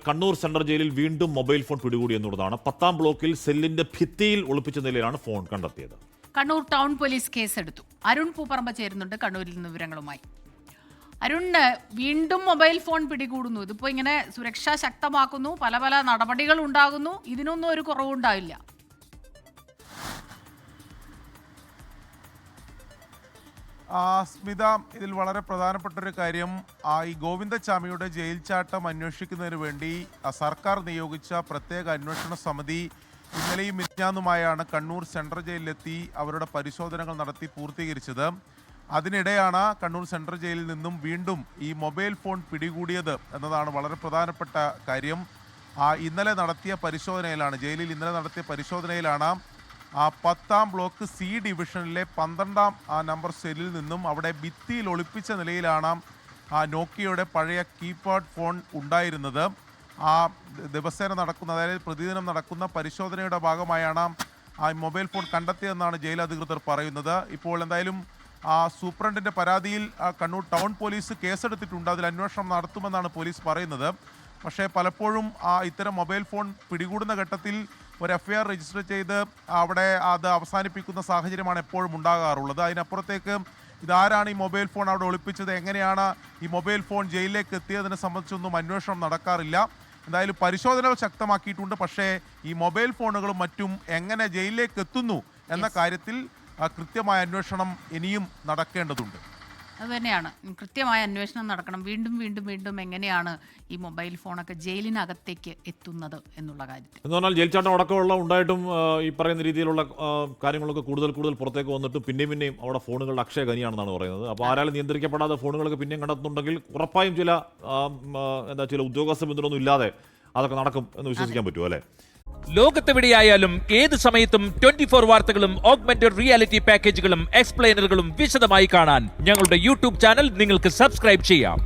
Kannur central ജയിലിൽ വീണ്ടും mobile phone പിടികൂടി എന്നുള്ളതാണ്. 10-ാം ബ്ലോക്കിൽ സെല്ലിന്റെ ഭിത്തിയിൽ ഒളിപ്പിച്ച നിലയിലാണ് ഫോൺ കണ്ടെത്തിയത്. കണ്ണൂർ ടൗൺ പോലീസ് കേസെടുത്തു. അരുൺ പൂപ്പറമ്പ ചേരുന്നുണ്ട് കണ്ണൂരിൽ നിന്ന് വിവരങ്ങളുമായി. അരുണ്, വീണ്ടും മൊബൈൽ ഫോൺ പിടികൂടുന്നു. ഇതിപ്പോ ഇങ്ങനെ സുരക്ഷ ശക്തമാക്കുന്നു, പല പല നടപടികൾ ഉണ്ടാകുന്നു. ഇതിനൊന്നും ഒരു കുറവുണ്ടാവില്ല. സ്മിത, ഇതിൽ വളരെ പ്രധാനപ്പെട്ട ഒരു കാര്യം, ഈ ഗോവിന്ദച്ചാമിയുടെ ജയിൽ ചാട്ടം അന്വേഷിക്കുന്നതിന് വേണ്ടി സർക്കാർ നിയോഗിച്ച പ്രത്യേക അന്വേഷണ സമിതി ഇന്നലെയും മിനിഞ്ഞാന്നുമായാണ് കണ്ണൂർ സെൻട്രൽ ജയിലിലെത്തി അവരുടെ പരിശോധനകൾ നടത്തി പൂർത്തീകരിച്ചത്. അതിനിടെയാണ് കണ്ണൂർ സെൻട്രൽ ജയിലിൽ നിന്നും വീണ്ടും ഈ മൊബൈൽ ഫോൺ പിടികൂടിയത് എന്നതാണ് വളരെ പ്രധാനപ്പെട്ട കാര്യം. ഇന്നലെ നടത്തിയ പരിശോധനയിലാണ്, ജയിലിൽ ഇന്നലെ നടത്തിയ പരിശോധനയിലാണ് 10-ാം ബ്ലോക്ക് സി ഡിവിഷനിലെ 12-ാം നമ്പർ സെല്ലിൽ നിന്നും അവിടെ ഭിത്തിയിൽ ഒളിപ്പിച്ച നിലയിലാണ് നോക്കിയയുടെ പഴയ കീപാഡ് ഫോൺ ഉണ്ടായിരുന്നത്. ദിവസേന നടക്കുന്ന, അതായത് പ്രതിദിനം നടക്കുന്ന പരിശോധനയുടെ ഭാഗമായാണ് മൊബൈൽ ഫോൺ കണ്ടെത്തിയതെന്നാണ് ജയിൽ അധികൃതർ പറയുന്നത്. ഇപ്പോൾ എന്തായാലും സൂപ്രണ്ടിൻ്റെ പരാതിയിൽ കണ്ണൂർ ടൗൺ പോലീസ് കേസെടുത്തിട്ടുണ്ട്. അതിൽ അന്വേഷണം നടത്തുമെന്നാണ് പോലീസ് പറയുന്നത്. പക്ഷേ പലപ്പോഴും ഇത്തരം മൊബൈൽ ഫോൺ പിടികൂടുന്ന ഘട്ടത്തിൽ ഒരു FIR രജിസ്റ്റർ ചെയ്ത് അവിടെ അത് അവസാനിപ്പിക്കുന്ന സാഹചര്യമാണ് എപ്പോഴും ഉണ്ടാകാറുള്ളത്. അതിനപ്പുറത്തേക്ക് ഇതാരാണ് ഈ മൊബൈൽ ഫോൺ അവിടെ ഒളിപ്പിച്ചത്, എങ്ങനെയാണ് ഈ മൊബൈൽ ഫോൺ ജയിലിലേക്ക് എത്തിയതിനെ സംബന്ധിച്ചൊന്നും അന്വേഷണം നടക്കാറില്ല. എന്തായാലും പരിശോധനകൾ ശക്തമാക്കിയിട്ടുണ്ട്. പക്ഷേ ഈ മൊബൈൽ ഫോണുകളും മറ്റും എങ്ങനെ ജയിലിലേക്ക് എത്തുന്നു എന്ന കാര്യത്തിൽ കൃത്യമായ അന്വേഷണം ഇനിയും നടക്കേണ്ടതുണ്ട്. അതുതന്നെയാണ്, കൃത്യമായ അന്വേഷണം നടക്കണം. വീണ്ടും വീണ്ടും വീണ്ടും എങ്ങനെയാണ് ഈ മൊബൈൽ ഫോണൊക്കെ ജയിലിനകത്തേക്ക് എത്തുന്നത് എന്നുള്ള കാര്യത്തിൽ എന്ന് പറഞ്ഞാൽ ജയിൽ ചാട്ടം അടക്കമുള്ള ഉണ്ടായിട്ടും ഈ പറയുന്ന രീതിയിലുള്ള കാര്യങ്ങളൊക്കെ കൂടുതൽ പുറത്തേക്ക് വന്നിട്ട് പിന്നെയും അവിടെ ഫോണുകളുടെ അക്ഷയഖനിയാണെന്നാണ് പറയുന്നത്. അപ്പോൾ ആരാലും നിയന്ത്രിക്കപ്പെടാതെ ഫോണുകളൊക്കെ പിന്നെയും കണ്ടെത്തുന്നുണ്ടെങ്കിൽ ഉറപ്പായും ചില ഉദ്യോഗസ്ഥ പിന്തുണയൊന്നും ഇല്ലാതെ അതൊക്കെ നടക്കും എന്ന് വിശ്വസിക്കാൻ പറ്റുമോ അല്ലേ? ലോകത്തെവിടെയായാലും ഏത് സമയത്തും 24 വാർത്തകളും ഓഗ്മെന്റഡ് റിയാലിറ്റി പാക്കേജുകളും എക്സ്പ്ലെയിനറുകളും വിശദമായി കാണാൻ ഞങ്ങളുടെ യൂട്യൂബ് ചാനൽ നിങ്ങൾക്ക് സബ്സ്ക്രൈബ് ചെയ്യാം.